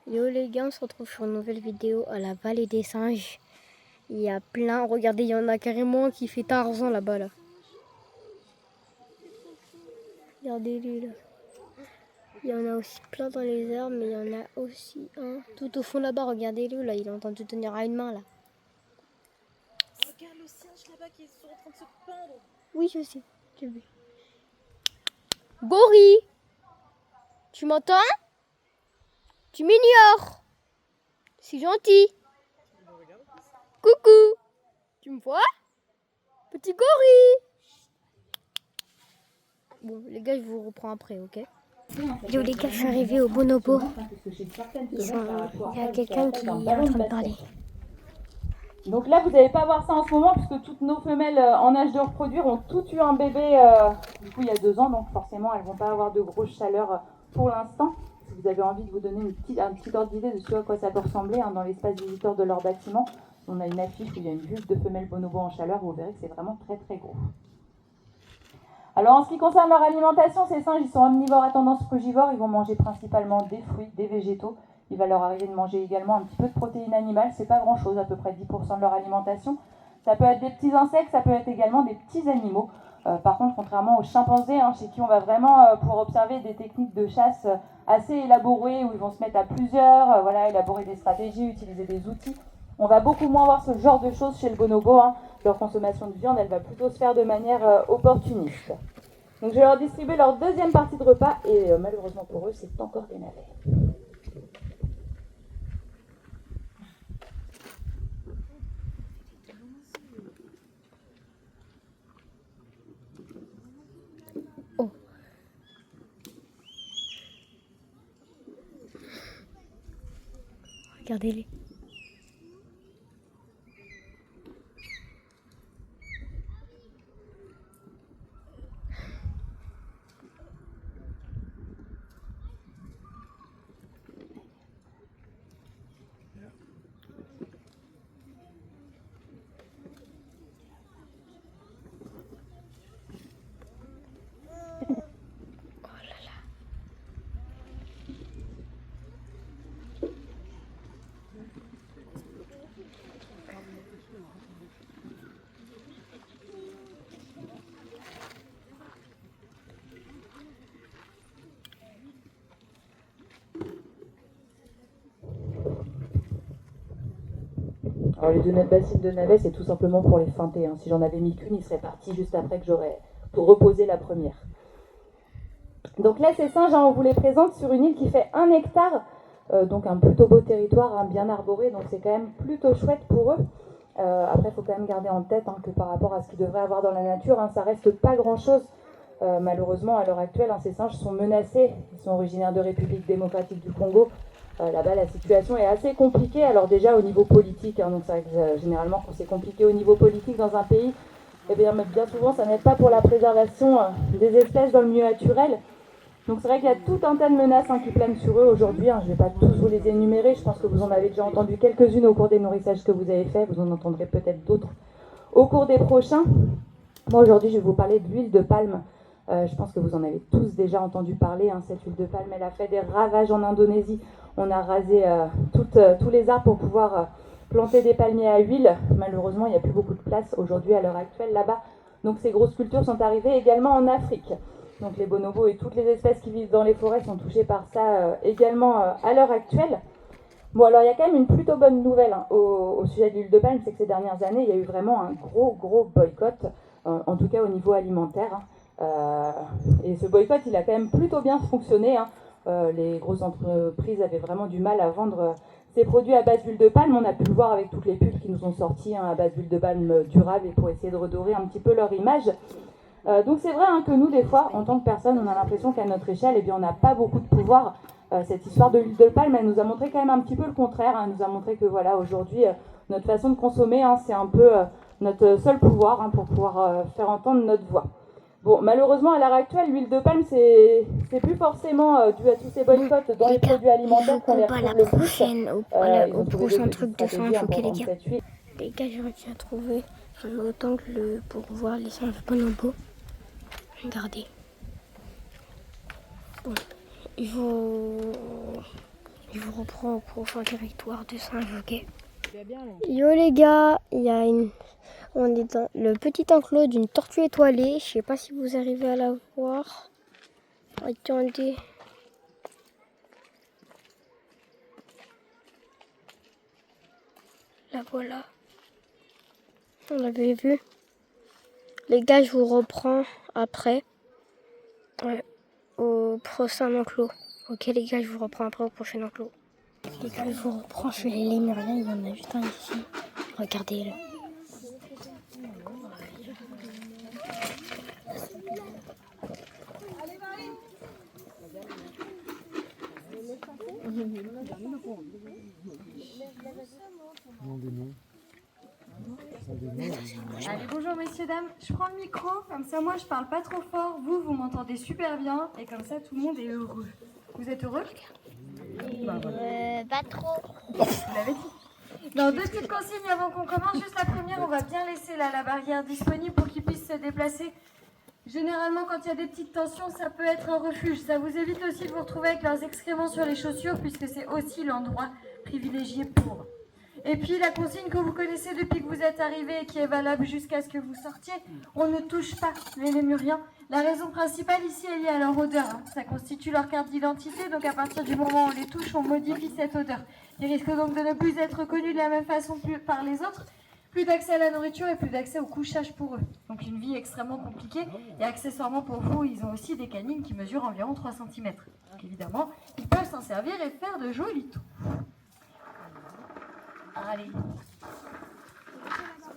Yo les gars, on se retrouve sur une nouvelle vidéo à la vallée des singes. Il y a plein, regardez, il y en a carrément qui fait Tarzan là-bas là. Regardez-les là. Il y en a aussi plein dans les arbres, mais il y en a aussi un tout au fond là-bas, regardez-le là, il est en train de tenir à une main là. Regarde le singe là-bas qui est en train de se pendre. Oui, je sais, j'ai vu. Gori, tu m'entends? Tu m'ignores. C'est gentil. Coucou. Tu me vois? Petit gorille. Bon, les gars, je vous reprends après, ok? Yo les gars, je suis arrivée au bonobo. Il y a quelqu'un qui est en train de parler. Donc là, vous n'allez pas voir ça en ce moment puisque toutes nos femelles en âge de reproduire ont toutes eu un bébé du coup il y a 2 ans, donc forcément elles vont pas avoir de grosse chaleur pour l'instant. Si vous avez envie de vous donner un petit ordre d'idée de ce à quoi ça peut ressembler dans l'espace visiteur de leur bâtiment, on a une affiche où il y a une vue de femelles bonobo en chaleur où vous verrez que c'est vraiment très très gros. Alors en ce qui concerne leur alimentation, ces singes ils sont omnivores à tendance frugivore, ils vont manger principalement des fruits, des végétaux. Il va leur arriver de manger également un petit peu de protéines animales, c'est pas grand chose, à peu près 10% de leur alimentation. Ça peut être des petits insectes, ça peut être également des petits animaux. Par contre, contrairement aux chimpanzés, chez qui on va vraiment pouvoir observer des techniques de chasse assez élaborées, où ils vont se mettre à plusieurs, élaborer des stratégies, utiliser des outils. On va beaucoup moins voir ce genre de choses chez le bonobo. Leur consommation de viande, elle va plutôt se faire de manière opportuniste. Donc je vais leur distribuer leur deuxième partie de repas, et malheureusement pour eux, c'est encore des navets. Oh. Regardez-les. Alors les 2 bacilles de navet, c'est tout simplement pour les feinter. Si j'en avais mis qu'une, il serait parti juste après que j'aurais pour reposer la première. Donc là, ces singes, on vous les présente sur une île qui fait 1 hectare, donc un plutôt beau territoire, bien arboré, donc c'est quand même plutôt chouette pour eux. Après, il faut quand même garder en tête que par rapport à ce qu'ils devraient avoir dans la nature, ça reste pas grand-chose. Malheureusement, à l'heure actuelle, ces singes sont menacés. Ils sont originaires de République démocratique du Congo. Là-bas, la situation est assez compliquée. Alors déjà au niveau politique, donc c'est vrai que généralement quand c'est compliqué au niveau politique dans un pays, bien souvent ça n'aide pas pour la préservation des espèces dans le milieu naturel. Donc c'est vrai qu'il y a tout un tas de menaces qui planent sur eux aujourd'hui. Je ne vais pas tous vous les énumérer, je pense que vous en avez déjà entendu quelques-unes au cours des nourrissages que vous avez faits, vous en entendrez peut-être d'autres au cours des prochains. Moi aujourd'hui je vais vous parler de l'huile de palme. Je pense que vous en avez tous déjà entendu parler, cette huile de palme elle a fait des ravages en Indonésie. On a rasé tous les arbres pour pouvoir planter des palmiers à huile. Malheureusement il n'y a plus beaucoup de place aujourd'hui à l'heure actuelle là-bas. Donc ces grosses cultures sont arrivées également en Afrique. Donc les bonobos et toutes les espèces qui vivent dans les forêts sont touchées par ça également à l'heure actuelle. Bon, alors il y a quand même une plutôt bonne nouvelle au sujet de l'huile de palme, c'est que ces dernières années, il y a eu vraiment un gros boycott, en tout cas au niveau alimentaire. Et ce boycott, il a quand même plutôt bien fonctionné. Les grosses entreprises avaient vraiment du mal à vendre ces produits à base d'huile de palme. On a pu le voir avec toutes les pubs qui nous ont sortis à base d'huile de palme durable et pour essayer de redorer un petit peu leur image. Donc c'est vrai que nous, des fois, en tant que personne, on a l'impression qu'à notre échelle, on n'a pas beaucoup de pouvoir. Cette histoire de l'huile de palme, elle nous a montré quand même un petit peu le contraire. Elle nous a montré que voilà, aujourd'hui, notre façon de consommer, c'est un peu notre seul pouvoir pour pouvoir faire entendre notre voix. Bon, malheureusement, à l'heure actuelle, l'huile de palme, c'est plus forcément dû à tous ces boycotts dans les produits alimentaires qu'on les retrouve le plus. Au prochain truc de singe, ok les gars. Huile. Les gars, j'ai réussi à trouver un autre angle pour voir les singes bonobos. Regardez. Bon, je je vous reprends au prochain territoire de singes, ok? Yo les gars, on est dans le petit enclos d'une tortue étoilée. Je sais pas si vous arrivez à la voir. Attendez. La voilà. On l'avait vu. Les gars, je vous reprends après. Ouais, au prochain enclos. Ok les gars, je vous reprends après au prochain enclos. Les gars, je vous reprends chez les lémuriens. Il y en a juste un ici. Regardez-le. Allez, bonjour messieurs, dames. Je prends le micro, comme ça moi je parle pas trop fort, vous m'entendez super bien, et comme ça tout le monde est heureux. Vous êtes heureux? Pas trop. Vous l'avez dit. Non, deux petites consignes avant qu'on commence. Juste la première, on va bien laisser là, la barrière disponible pour qu'ils puissent se déplacer. Généralement, quand il y a des petites tensions, ça peut être un refuge. Ça vous évite aussi de vous retrouver avec leurs excréments sur les chaussures, puisque c'est aussi l'endroit privilégié pour eux. Et puis la consigne que vous connaissez depuis que vous êtes arrivés et qui est valable jusqu'à ce que vous sortiez, on ne touche pas les lémuriens. La raison principale ici est liée à leur odeur. Ça constitue leur carte d'identité, donc à partir du moment où on les touche, on modifie cette odeur. Ils risquent donc de ne plus être connus de la même façon par les autres. Plus d'accès à la nourriture et plus d'accès au couchage pour eux. Donc une vie extrêmement compliquée. Et accessoirement pour vous, ils ont aussi des canines qui mesurent environ 3 cm. Donc évidemment, ils peuvent s'en servir et faire de jolis tours. Allez.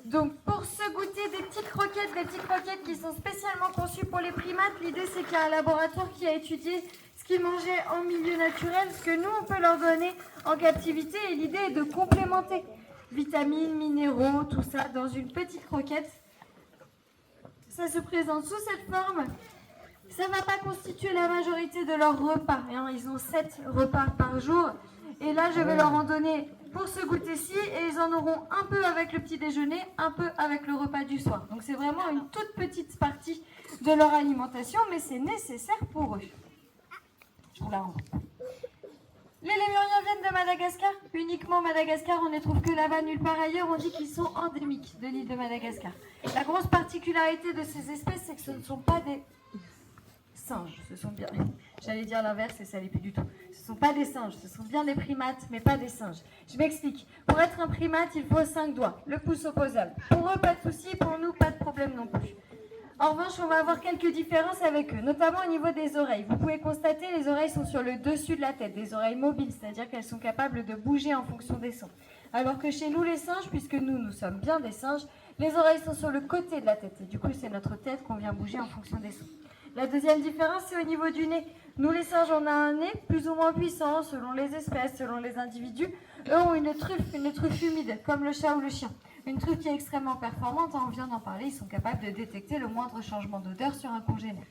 Donc pour se goûter des petites croquettes qui sont spécialement conçues pour les primates, l'idée c'est qu'il y a un laboratoire qui a étudié ce qu'ils mangeaient en milieu naturel, ce que nous on peut leur donner en captivité, et l'idée est de complémenter vitamines, minéraux, tout ça dans une petite croquette. Ça se présente sous cette forme. Ça ne va pas constituer la majorité de leurs repas, hein. Ils ont 7 repas par jour. Et là, je vais leur en donner pour ce goûter-ci, et ils en auront un peu avec le petit déjeuner, un peu avec le repas du soir. Donc c'est vraiment une toute petite partie de leur alimentation, mais c'est nécessaire pour eux. Je vous la rends. Les lémuriens viennent de Madagascar, uniquement Madagascar, on ne les trouve que là-bas, nulle part ailleurs. On dit qu'ils sont endémiques de l'île de Madagascar. La grosse particularité de ces espèces, c'est que ce ne sont pas des singes, ce sont bien... J'allais dire l'inverse et ça n'est plus du tout. Ce ne sont pas des singes, ce sont bien des primates, mais pas des singes. Je m'explique. Pour être un primate, il faut 5 doigts, le pouce opposable. Pour eux, pas de souci, pour nous, pas de problème non plus. En revanche, on va avoir quelques différences avec eux, notamment au niveau des oreilles. Vous pouvez constater, les oreilles sont sur le dessus de la tête, des oreilles mobiles, c'est-à-dire qu'elles sont capables de bouger en fonction des sons. Alors que chez nous, les singes, puisque nous sommes bien des singes, les oreilles sont sur le côté de la tête. Et du coup, c'est notre tête qu'on vient bouger en fonction des sons. La deuxième différence, c'est au niveau du nez. Nous, les singes, on a un nez plus ou moins puissant, selon les espèces, selon les individus. Eux ont une truffe humide, comme le chat ou le chien. Une truffe qui est extrêmement performante, on vient d'en parler, ils sont capables de détecter le moindre changement d'odeur sur un congénère.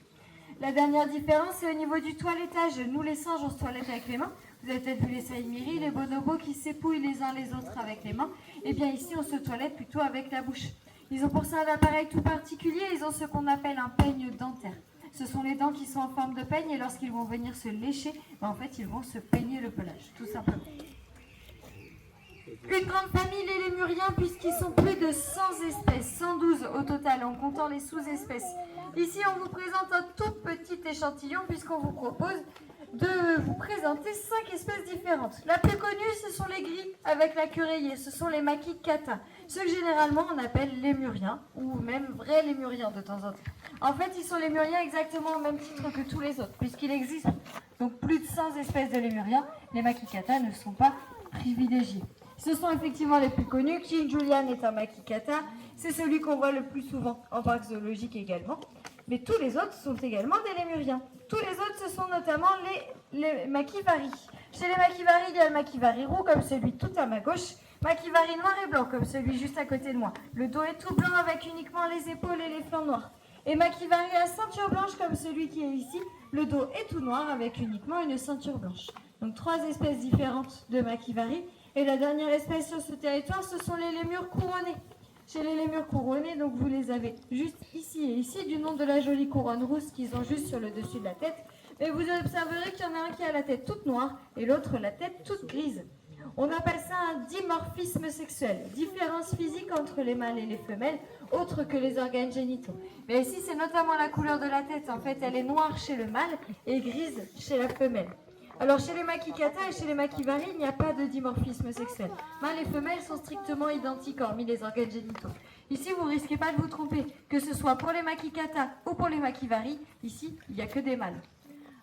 La dernière différence, c'est au niveau du toilettage. Nous, les singes, on se toilette avec les mains. Vous avez peut-être vu les saïmiris, les bonobos qui s'épouillent les uns les autres avec les mains. Eh bien ici, on se toilette plutôt avec la bouche. Ils ont pour ça un appareil tout particulier, ils ont ce qu'on appelle un peigne dentaire. Ce sont les dents qui sont en forme de peigne, et lorsqu'ils vont venir se lécher, en fait, ils vont se peigner le pelage, tout simplement. Une grande famille, les lémuriens, puisqu'ils sont plus de 100 espèces, 112 au total, en comptant les sous-espèces. Ici, on vous présente un tout petit échantillon, puisqu'on vous propose de vous présenter 5 espèces différentes. La plus connue, ce sont les gris avec la queue rayée, ce sont les makikata, ceux que généralement on appelle lémuriens, ou même vrais lémuriens de temps en temps. En fait, ils sont lémuriens exactement au même titre que tous les autres, puisqu'il existe donc plus de 100 espèces de lémuriens. Les makikata ne sont pas privilégiés. Ce sont effectivement les plus connus. King Julian est un makikata, c'est celui qu'on voit le plus souvent en parc zoologique également. Mais tous les autres sont également des lémuriens. Tous les autres, ce sont notamment les makivari. Chez les makivari, il y a le makivari roux, comme celui tout à ma gauche. Makivari noir et blanc, comme celui juste à côté de moi. Le dos est tout blanc avec uniquement les épaules et les flancs noirs. Et makivari à ceinture blanche, comme celui qui est ici. Le dos est tout noir avec uniquement une ceinture blanche. Donc 3 espèces différentes de makivari. Et la dernière espèce sur ce territoire, ce sont les lémures couronnés. Chez les lémures couronnés, donc vous les avez juste ici et ici, du nom de la jolie couronne rousse qu'ils ont juste sur le dessus de la tête. Et vous observerez qu'il y en a un qui a la tête toute noire et l'autre la tête toute grise. On appelle ça un dimorphisme sexuel, différence physique entre les mâles et les femelles, autre que les organes génitaux. Mais ici, c'est notamment la couleur de la tête. En fait, elle est noire chez le mâle et grise chez la femelle. Alors, chez les makikata et chez les makivari, il n'y a pas de dimorphisme sexuel. Mâles et femelles sont strictement identiques, hormis les organes génitaux. Ici, vous ne risquez pas de vous tromper, que ce soit pour les makikata ou pour les makivari, ici, il n'y a que des mâles.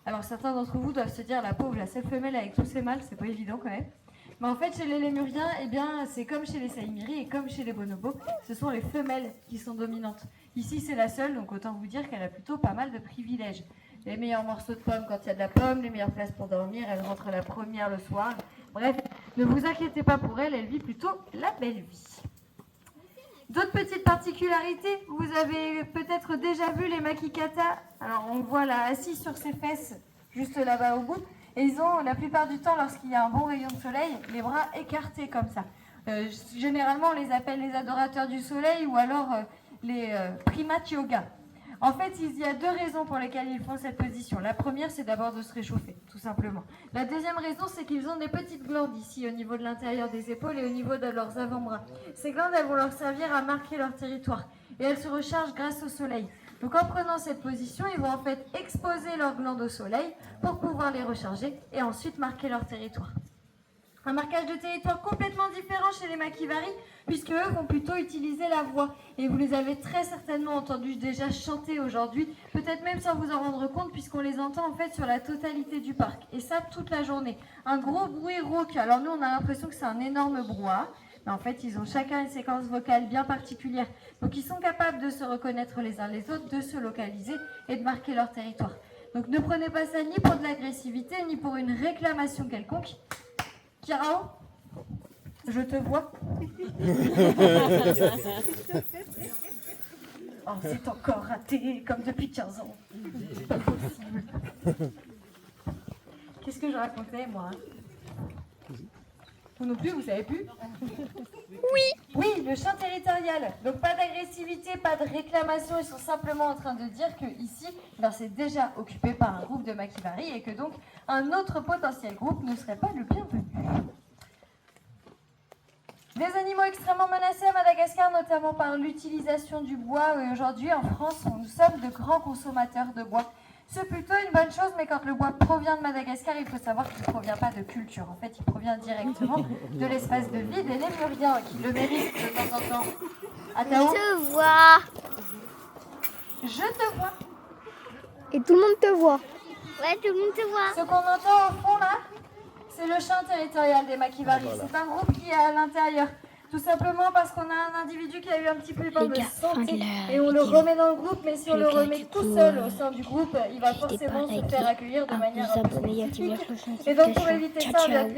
Alors, certains d'entre vous doivent se dire, la pauvre, la seule femelle avec tous ces mâles, c'est pas évident quand même. Mais en fait, chez les lémuriens, eh bien, c'est comme chez les saïmiri et comme chez les bonobos, ce sont les femelles qui sont dominantes. Ici, c'est la seule, donc autant vous dire qu'elle a plutôt pas mal de privilèges. Les meilleurs morceaux de pommes quand il y a de la pomme, les meilleures places pour dormir, elle rentre la première le soir. Bref, ne vous inquiétez pas pour elle, elle vit plutôt la belle vie. D'autres petites particularités, vous avez peut-être déjà vu les makikata. Alors, on le voit là, assis sur ses fesses, juste là-bas au bout. Et ils ont, la plupart du temps, lorsqu'il y a un bon rayon de soleil, les bras écartés comme ça. Généralement, on les appelle les adorateurs du soleil ou alors les primates yoga. En fait, il y a deux raisons pour lesquelles ils font cette position. La première, c'est d'abord de se réchauffer, tout simplement. La deuxième raison, c'est qu'ils ont des petites glandes ici, au niveau de l'intérieur des épaules et au niveau de leurs avant-bras. Ces glandes, elles vont leur servir à marquer leur territoire. Et elles se rechargent grâce au soleil. Donc en prenant cette position, ils vont en fait exposer leurs glandes au soleil pour pouvoir les recharger et ensuite marquer leur territoire. Un marquage de territoire complètement différent chez les makivari, puisque eux vont plutôt utiliser la voix. Et vous les avez très certainement entendus déjà chanter aujourd'hui, peut-être même sans vous en rendre compte, puisqu'on les entend en fait sur la totalité du parc. Et ça toute la journée. Un gros bruit rauque. Alors nous, on a l'impression que c'est un énorme brouhaha. Mais en fait, ils ont chacun une séquence vocale bien particulière. Donc ils sont capables de se reconnaître les uns les autres, de se localiser et de marquer leur territoire. Donc ne prenez pas ça ni pour de l'agressivité, ni pour une réclamation quelconque. Kirao, je te vois. Oh, c'est encore raté, comme depuis 15 ans. C'est pas possible. Qu'est-ce que je racontais, moi? Vous non plus, vous savez plus? Oui, le chant territorial. Donc pas d'agressivité, pas de réclamation. Ils sont simplement en train de dire que ici, c'est déjà occupé par un groupe de makivari et que donc un autre potentiel groupe ne serait pas le bienvenu. Des animaux extrêmement menacés à Madagascar, notamment par l'utilisation du bois. Et aujourd'hui, en France, nous sommes de grands consommateurs de bois. C'est plutôt une bonne chose, mais quand le bois provient de Madagascar, il faut savoir qu'il ne provient pas de culture. En fait, il provient directement de l'espace de vie des lémuriens qui le méritent de temps en temps. Atao, Je te vois. je te vois. Et tout le monde te voit. Ouais, tout le monde te voit. Ce qu'on entend au fond là, c'est le chant territorial des makivari. C'est un groupe qui est à l'intérieur. Tout simplement parce qu'on a un individu qui a eu un petit problème de santé et on le remet dans le groupe, mais si on le remet tout seul au sein du groupe, il va forcément se faire accueillir de manière un peu spécifique. Et donc pour éviter ça, on a créé